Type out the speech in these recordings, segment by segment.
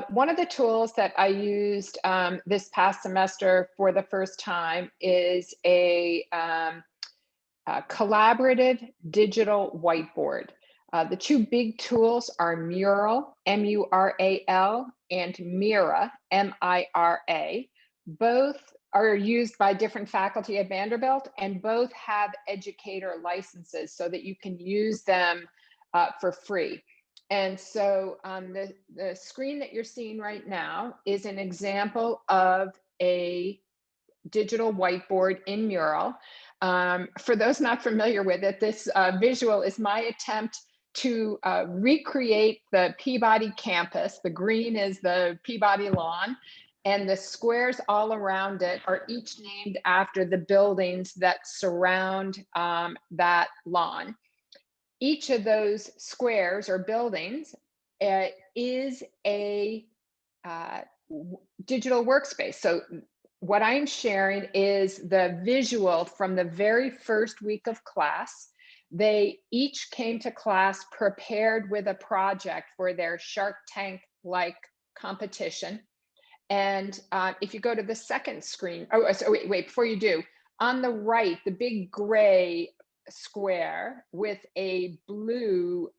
One of the tools that I used this past semester for the first time is a collaborative digital whiteboard. The two big tools are Mural, Mural, and Mira, Mira. Both are used by different faculty at Vanderbilt, and both have educator licenses so that you can use them for free. And so the screen that you're seeing right now is an example of a digital whiteboard in Mural. For those not familiar with it, this visual is my attempt to recreate the Peabody campus. The green is the Peabody lawn, and the squares all around it are each named after the buildings that surround that lawn. Each of those squares or buildings is a digital workspace. So what I'm sharing is the visual from the very first week of class. They each came to class prepared with a project for their Shark Tank-like competition. And if you go to the second screen, so wait, before you do, on the right, the big gray square with a blue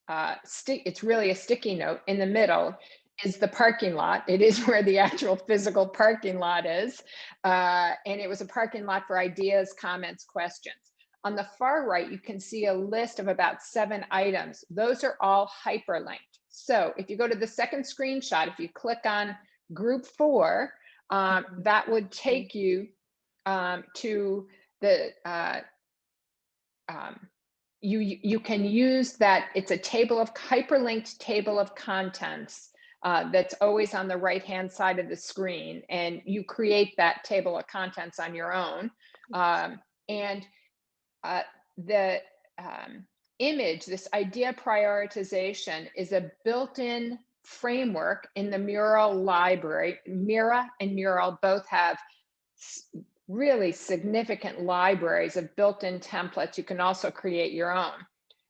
it's really a sticky note in the middle is the parking lot. It is where the actual physical parking lot is. And it was a parking lot for ideas, comments, questions. On the far right, you can see a list of about 7 items. Those are all hyperlinked. So if you go to the second screenshot, if you click on group 4, that would take you to the you can use that. It's a hyperlinked table of contents that's always on the right-hand side of the screen, and you create that table of contents on your own. And the image, this idea prioritization, is a built-in framework in the Mural library. Mira and Mural both have really significant libraries of built-in templates. You can also create your own.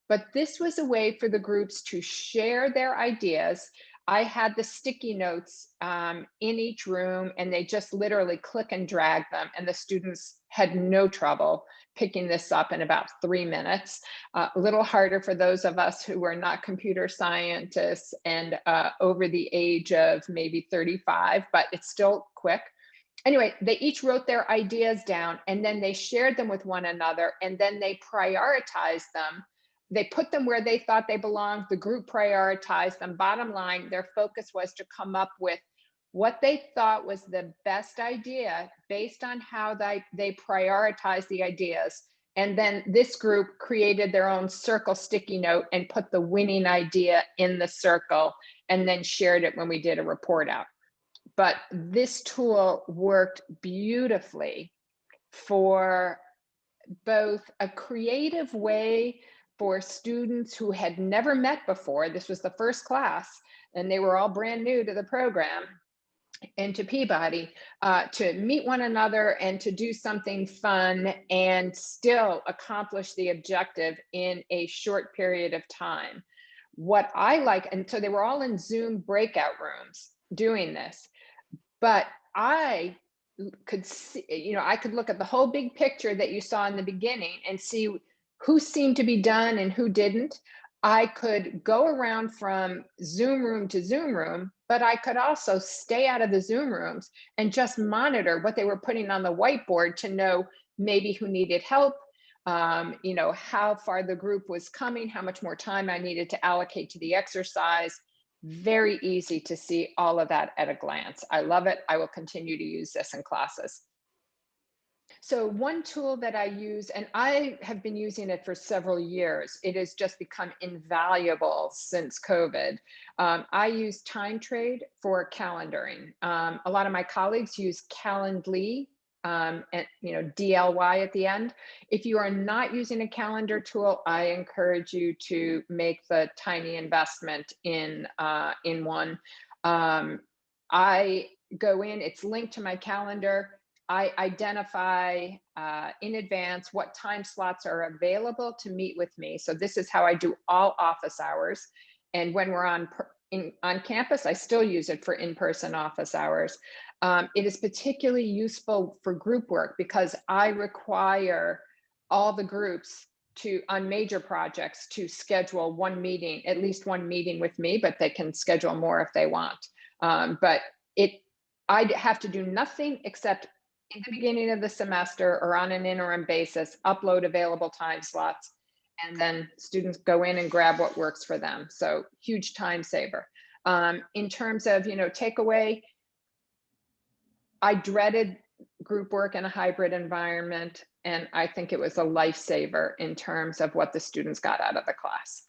But this was a way for the groups to share their ideas. I had the sticky notes in each room, and they just literally click and drag them, and the students had no trouble picking this up in about 3 minutes. A little harder for those of us who are not computer scientists and over the age of maybe 35, but it's still quick. Anyway, they each wrote their ideas down, and then they shared them with one another, and then they prioritized them. They put them where they thought they belonged. The group prioritized them. Bottom line, their focus was to come up with what they thought was the best idea based on how they prioritized the ideas. And then this group created their own circle sticky note and put the winning idea in the circle, and then shared it when we did a report out. But this tool worked beautifully for both a creative way for students who had never met before. This was the first class, and they were all brand new to the program and to Peabody, to meet one another and to do something fun and still accomplish the objective in a short period of time. What I like, and so they were all in Zoom breakout rooms doing this, but I could see, I could look at the whole big picture that you saw in the beginning and see who seemed to be done and who didn't. I could go around from Zoom room to Zoom room, but I could also stay out of the Zoom rooms and just monitor what they were putting on the whiteboard to know maybe who needed help, how far the group was coming, how much more time I needed to allocate to the exercise. Very easy to see all of that at a glance. I love it. I will continue to use this in classes. So one tool that I use, and I have been using it for several years, it has just become invaluable since COVID. I use TimeTrade for calendaring. A lot of my colleagues use Calendly, and DLY at the end. If you are not using a calendar tool, I encourage you to make the tiny investment in one. I go in, it's linked to my calendar. I identify in advance what time slots are available to meet with me. So this is how I do all office hours. And when we're on on campus, I still use it for in-person office hours. It is particularly useful for group work because I require all the groups to, on major projects, to schedule one meeting, at least one meeting with me, but they can schedule more if they want. But I'd have to do nothing except in the beginning of the semester or on an interim basis, upload available time slots, and then students go in and grab what works for them. So huge time saver. In terms of, takeaway, I dreaded group work in a hybrid environment, and I think it was a lifesaver in terms of what the students got out of the class.